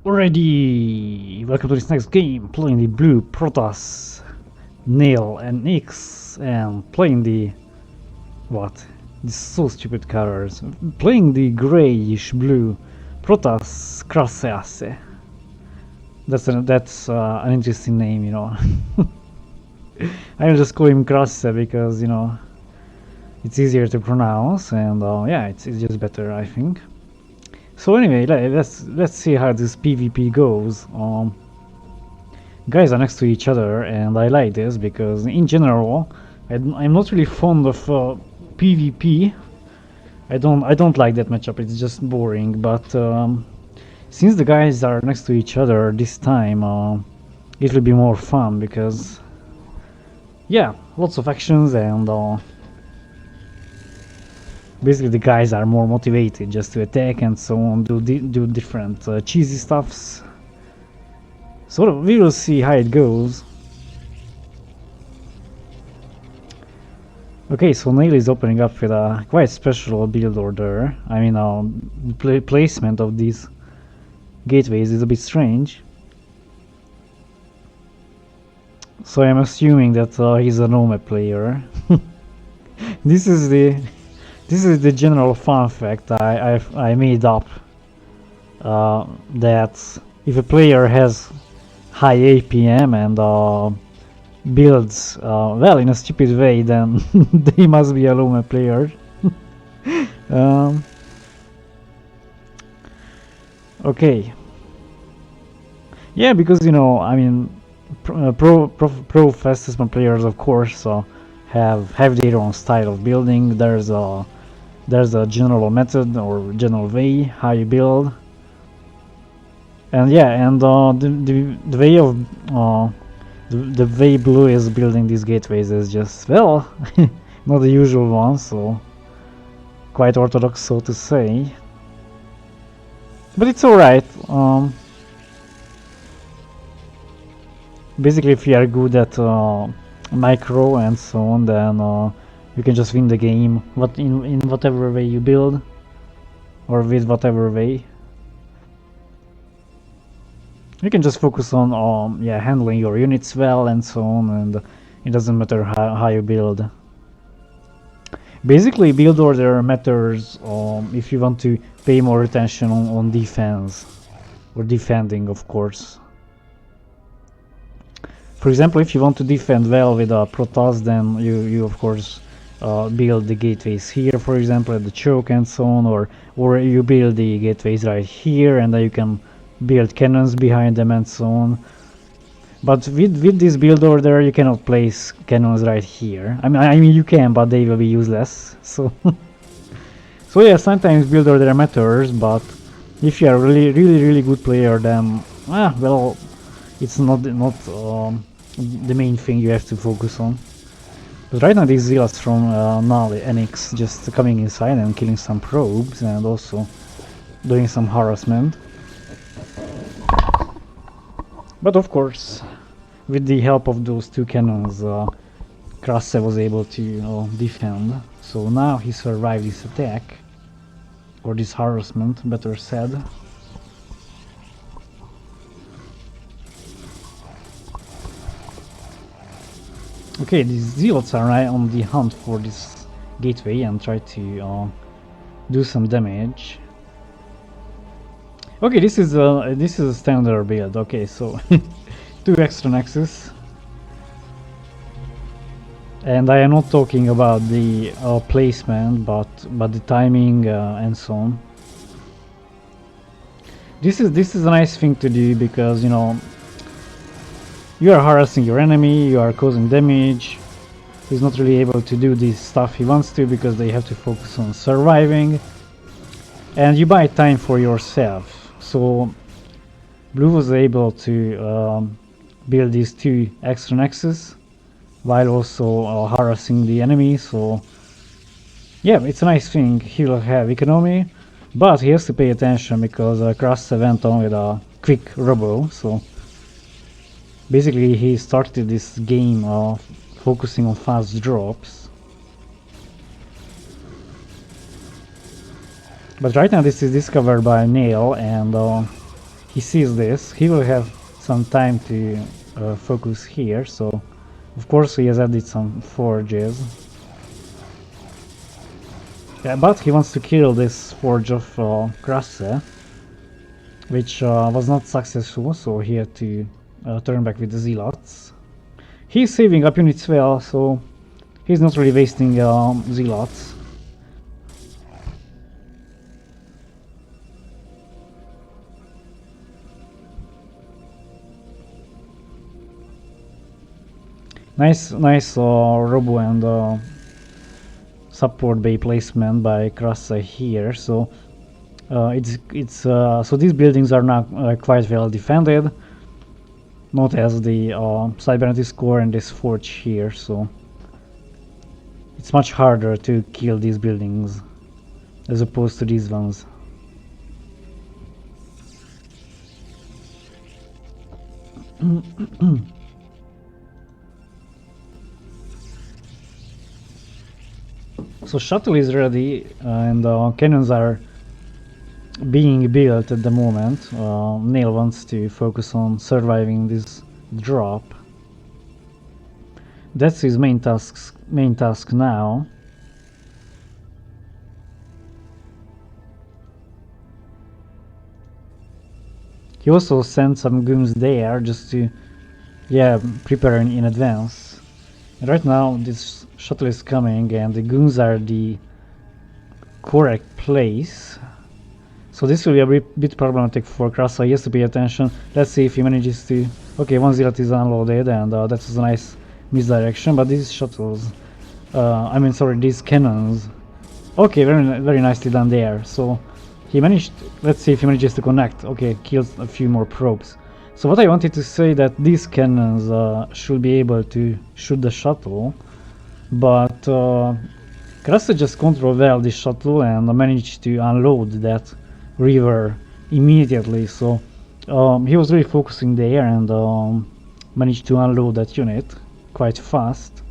Already! Welcome to this next game, playing the blue Protoss, Nail and Nix, and playing the... what? These so stupid colors. Playing the greyish blue Protoss Krasseasse. That's an interesting name, you know. I'll just call him Krasse because, you know, it's easier to pronounce, and yeah, it's just better, I think. So anyway, let's see how this PvP goes. Guys are next to each other, and I like this because in general, I'm not really fond of PvP. I don't like that matchup. It's just boring. But since the guys are next to each other this time, it will be more fun because yeah, lots of actions and. Basically, the guys are more motivated just to attack and so on, do different cheesy stuffs. So we will see how it goes. Okay, so Nail is opening up with a quite special build order. I mean, placement of these gateways is a bit strange. So I'm assuming that he's a nomad player. This is the general fun fact I made up, that if a player has high APM and builds well in a stupid way, then they must be a Luma player. Okay. Yeah, because you know, I mean, pro fastest players, of course, have their own style of building. There's a general method or general way how you build, and yeah, and the way of the way Blue is building these gateways is just, well, not the usual one, so quite orthodox, so to say, but it's alright. Basically, if you are good at micro and so on, then you can just win the game in whatever way you build, or with whatever way. You can just focus on yeah, handling your units well and so on, and it doesn't matter how you build. Basically, build order matters if you want to pay more attention on defense, or defending, of course. For example, if you want to defend well with a Protoss, then you of course build the gateways here, for example, at the choke and so on, or you build the gateways right here, and then you can build cannons behind them and so on. But with this build order, you cannot place cannons right here. I mean you can, but they will be useless. So so yeah, sometimes build order matters, but if you are really good player, then well, it's not the main thing you have to focus on. But right now these zealots from Nal NX just coming inside and killing some probes and also doing some harassment. But of course, with the help of those two cannons, Krasse was able to defend. So now he survived this attack, or this harassment, better said. Okay, these zealots are right on the hunt for this gateway and try to do some damage. Okay, this is a standard build. Okay, so 2 extra nexus, and I am not talking about the placement, but the timing and so on. This is a nice thing to do because, you know, you are harassing your enemy, you are causing damage. He's not really able to do this stuff he wants to because they have to focus on surviving, and you buy time for yourself. So Blue was able to build these 2 extra nexus while also harassing the enemy. So yeah, it's a nice thing. He will have economy, but he has to pay attention because Krasse went on with a quick robo. So basically he started this game focusing on fast drops. But right now this is discovered by Nail, and he sees this, he will have some time to focus here, so of course he has added some forges. Yeah, but he wants to kill this forge of Krasseasse, which was not successful, so he had to turn back with the zealots. He's saving up units well, so he's not really wasting zealots. Nice robo and support bay placement by Krasseasse here. So so these buildings are now quite well defended, not as the cybernetics core and this forge here. So it's much harder to kill these buildings as opposed to these ones. So shuttle is ready and cannons are being built at the moment. Neil wants to focus on surviving this drop. That's his main task now. He also sent some goons there just to, yeah, prepare in advance. And right now this shuttle is coming and the goons are the correct place. So this will be a bit problematic for Krasseasse. He has to pay attention. Let's see if he manages to... Okay, one zealot is unloaded and that was a nice misdirection, but these shuttles... these cannons... Okay, very nicely done there. So he managed... Let's see if he manages to connect. Okay, kills a few more probes. So what I wanted to say that these cannons should be able to shoot the shuttle, but Krasseasse just controlled well this shuttle and managed to unload that river immediately. So he was really focusing there and managed to unload that unit quite fast.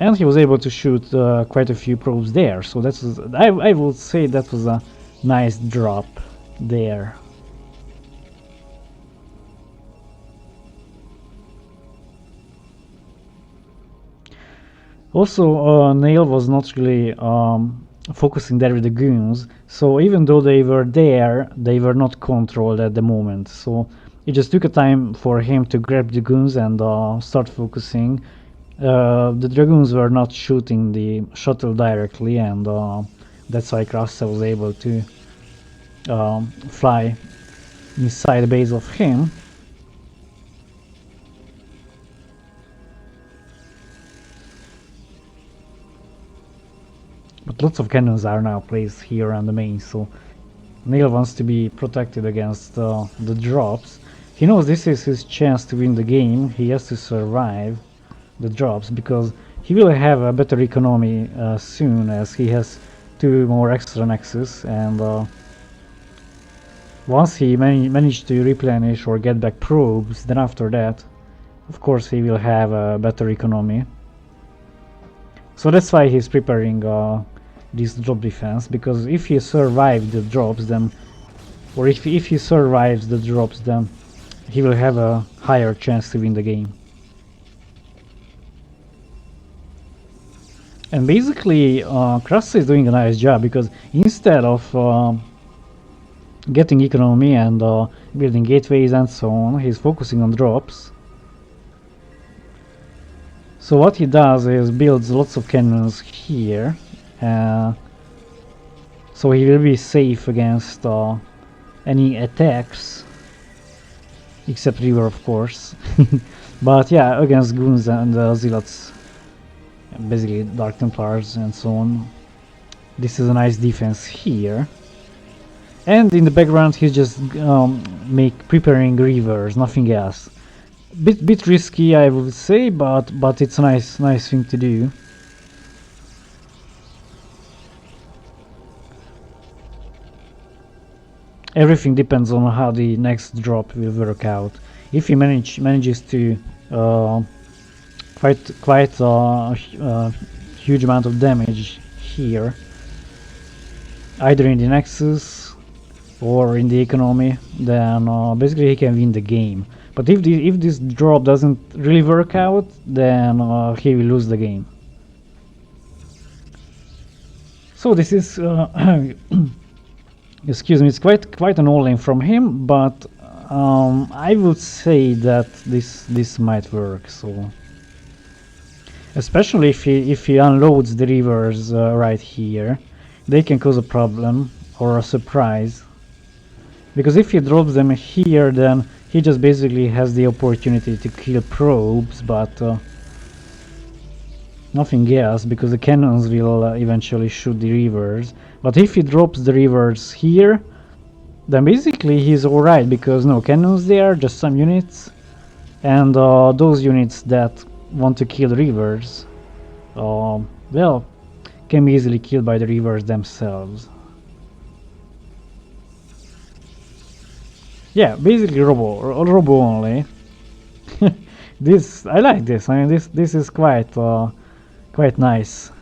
And he was able to shoot quite a few probes there. So that was, I would say that was a nice drop there. Also, Neil was not really focusing there with the goons, so even though they were there, they were not controlled at the moment. So it just took a time for him to grab the goons and start focusing. The dragoons were not shooting the shuttle directly, and that's why Krasseasse was able to fly inside the base of him. But lots of cannons are now placed here on the main, so Neil wants to be protected against the drops. He knows this is his chance to win the game. He has to survive the drops because he will have a better economy soon, as he has 2 more extra nexus, and once he managed to replenish or get back probes, then after that, of course, he will have a better economy. So that's why he's preparing this drop defense, because if he survives the drops, then, or if he survives the drops, then he will have a higher chance to win the game. And basically, Krasseasse is doing a nice job, because instead of getting economy and building gateways and so on, he's focusing on drops. So what he does is builds lots of cannons here, so he will be safe against any attacks, except river, of course. But yeah, against goons and zealots, basically Dark Templars and so on. This is a nice defense here. And in the background he's just preparing rivers, nothing else. Bit risky, I would say, but it's a nice thing to do. Everything depends on how the next drop will work out. If he manages to quite a huge amount of damage here, either in the nexus or in the economy, then basically he can win the game. But if this drop doesn't really work out, then he will lose the game. So this is excuse me, it's quite an all-in from him, but I would say that this might work. So especially if he unloads the rivers right here, they can cause a problem or a surprise. Because if he drops them here, then he just basically has the opportunity to kill probes, but nothing else, because the cannons will eventually shoot the rivers. But if he drops the rivers here, then basically he's alright, because no cannons there, just some units, and those units that want to kill the rivers, well, can be easily killed by the rivers themselves. Yeah, basically robo only. This I like this. I mean, this is quite nice.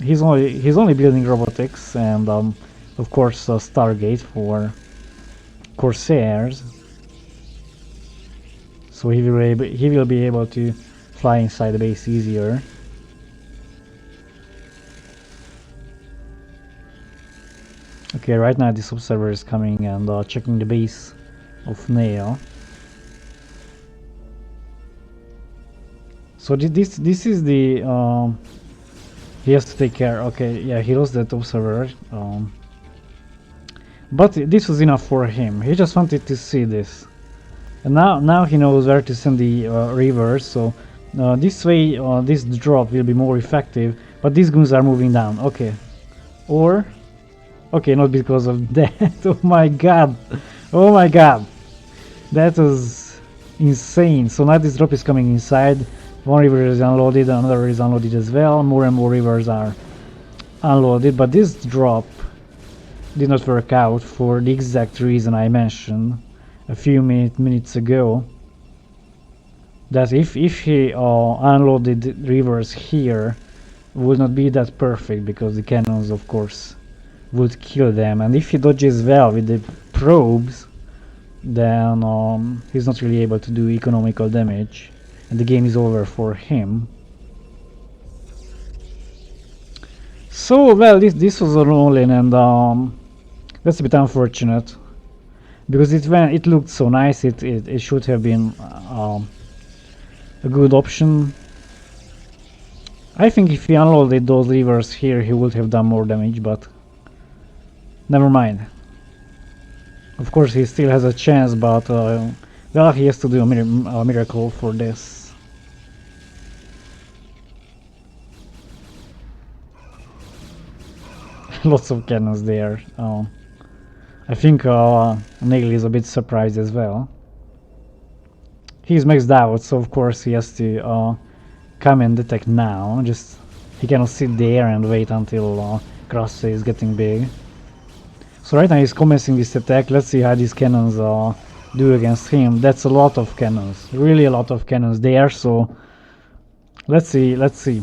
He's only building robotics and of course Stargate for Corsairs. So he will be able to fly inside the base easier. Okay, right now this observer is coming and checking the base of Nail. So this is the he has to take care. Okay, yeah, he lost that observer, but this was enough for him. He just wanted to see this, and now he knows where to send the rivers. So this way, this drop will be more effective. But these goons are moving down. Okay, or okay, not because of that. Oh my god! Oh my god! That was insane. So now this drop is coming inside. One river is unloaded, another is unloaded as well. More and more rivers are unloaded, but this drop did not work out for the exact reason I mentioned a few minutes ago. That if he unloaded rivers here, would not be that perfect, because the cannons, of course, would kill them. And if he dodges well with the probes, then he's not really able to do economical damage, and the game is over for him. So well, this was a all-in, and that's a bit unfortunate, because it looked so nice. It should have been a good option. I think if he unloaded those rivers here, he would have done more damage, but never mind. Of course, he still has a chance, but well, he has to do a miracle for this. Lots of cannons there. I think Nail is a bit surprised as well. He's maxed out, so of course he has to come and attack now. Just he cannot sit there and wait until Krasseasse is getting big. So right now he's commencing this attack. Let's see how these cannons do against him. That's a lot of cannons, really a lot of cannons there. So let's see.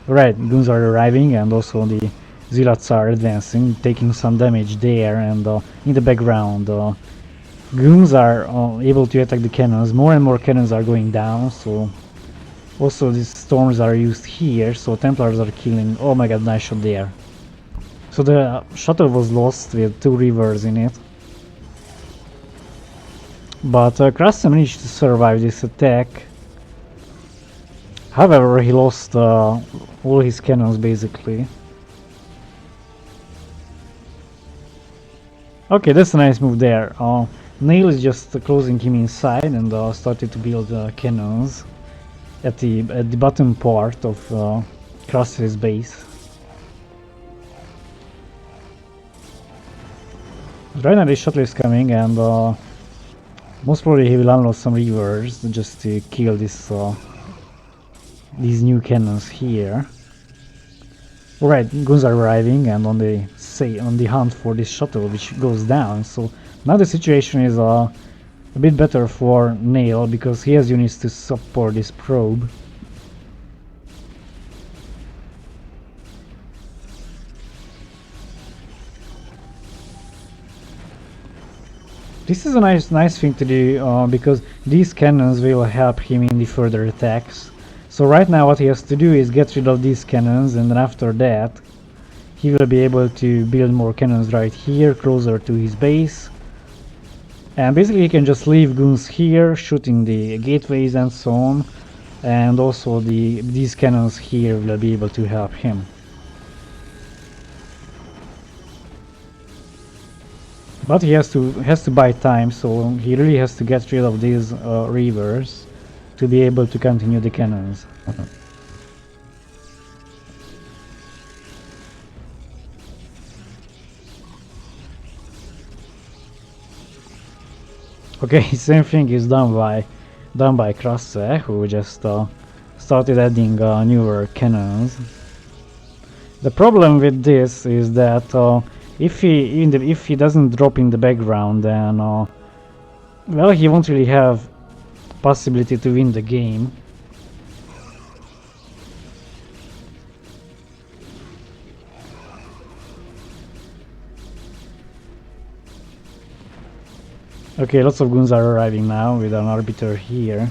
Right, goons are arriving, and also the zealots are advancing, taking some damage there, and in the background goons are able to attack the cannons. More and more cannons are going down, so also these storms are used here, so Templars are killing. Oh my god, nice shot there. So the shuttle was lost with 2 rivers in it, but Krasseasse managed to survive this attack. However, he lost all his cannons basically. Okay, that's a nice move there. Nail is just closing him inside and started to build cannons at the bottom part of Krasseasse's base. Right now the shuttle is coming, and most probably he will unload some rivers just to kill this these new cannons here. Alright, goons are arriving and on the hunt for this shuttle, which goes down. So now the situation is a bit better for Nail, because he has units to support this probe. This is a nice thing to do because these cannons will help him in the further attacks. So right now what he has to do is get rid of these cannons, and then after that he will be able to build more cannons right here closer to his base. And basically he can just leave goons here shooting the gateways and so on, and also these cannons here will be able to help him. But he has to buy time, so he really has to get rid of these reavers to be able to continue the cannons. Okay, same thing is done by Krasseasse, who just started adding newer cannons. The problem with this is that if he doesn't drop in the background, then well, he won't really have possibility to win the game. Okay, lots of goons are arriving now with an arbiter here.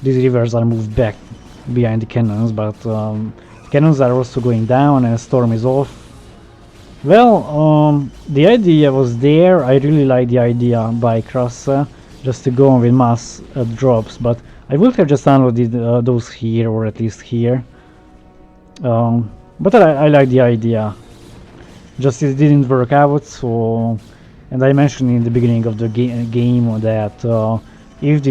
These rivers are moved back behind the cannons, but cannons are also going down and storm is off. Well, the idea was there. I really like the idea by Krasseasse just to go on with mass drops, but I would have just unloaded those here, or at least here. But I like the idea. Just it didn't work out, so, and I mentioned in the beginning of the game that if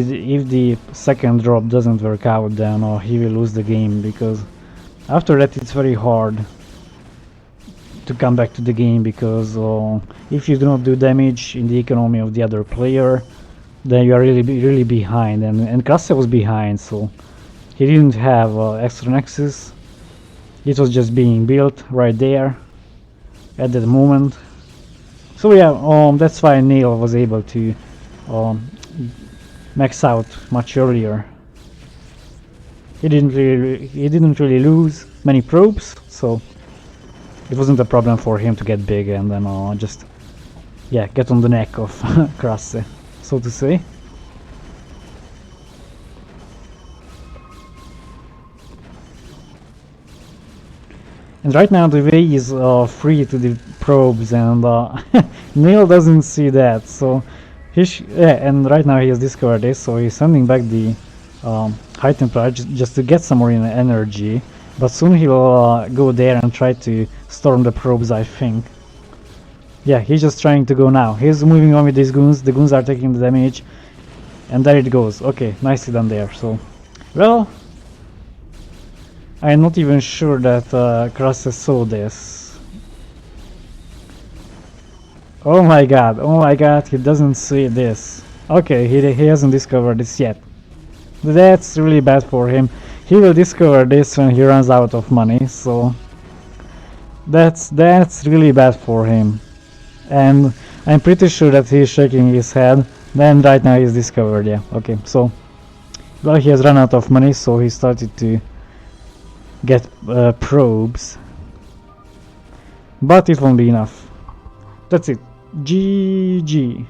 the second drop doesn't work out, then he will lose the game, because after that it's very hard to come back to the game, because if you do not do damage in the economy of the other player, then you are really behind, and Krasseasse was behind, so he didn't have extra nexus. It was just being built right there at that moment. So yeah, that's why Neil was able to max out much earlier. He didn't really lose many probes, so it wasn't a problem for him to get big and then just get on the neck of Krasseasse, so to say. And right now the way is free to the probes, and Neil doesn't see that, so and right now he has discovered this, so he's sending back the high temperature just to get some more energy, but soon he will go there and try to storm the probes, I think. Yeah, he's just trying to go now. He's moving on with these goons, the goons are taking the damage, and there it goes. Okay, nicely done there. So, well, I'm not even sure that Krasseasse saw this. Oh my god, he doesn't see this. Okay, he hasn't discovered this yet. That's really bad for him. He will discover this when he runs out of money, so that's really bad for him. And I'm pretty sure that he's shaking his head. Then right now he's discovered, yeah. Okay, so, well, he has run out of money, so he started to get probes, but it won't be enough. That's it. GG.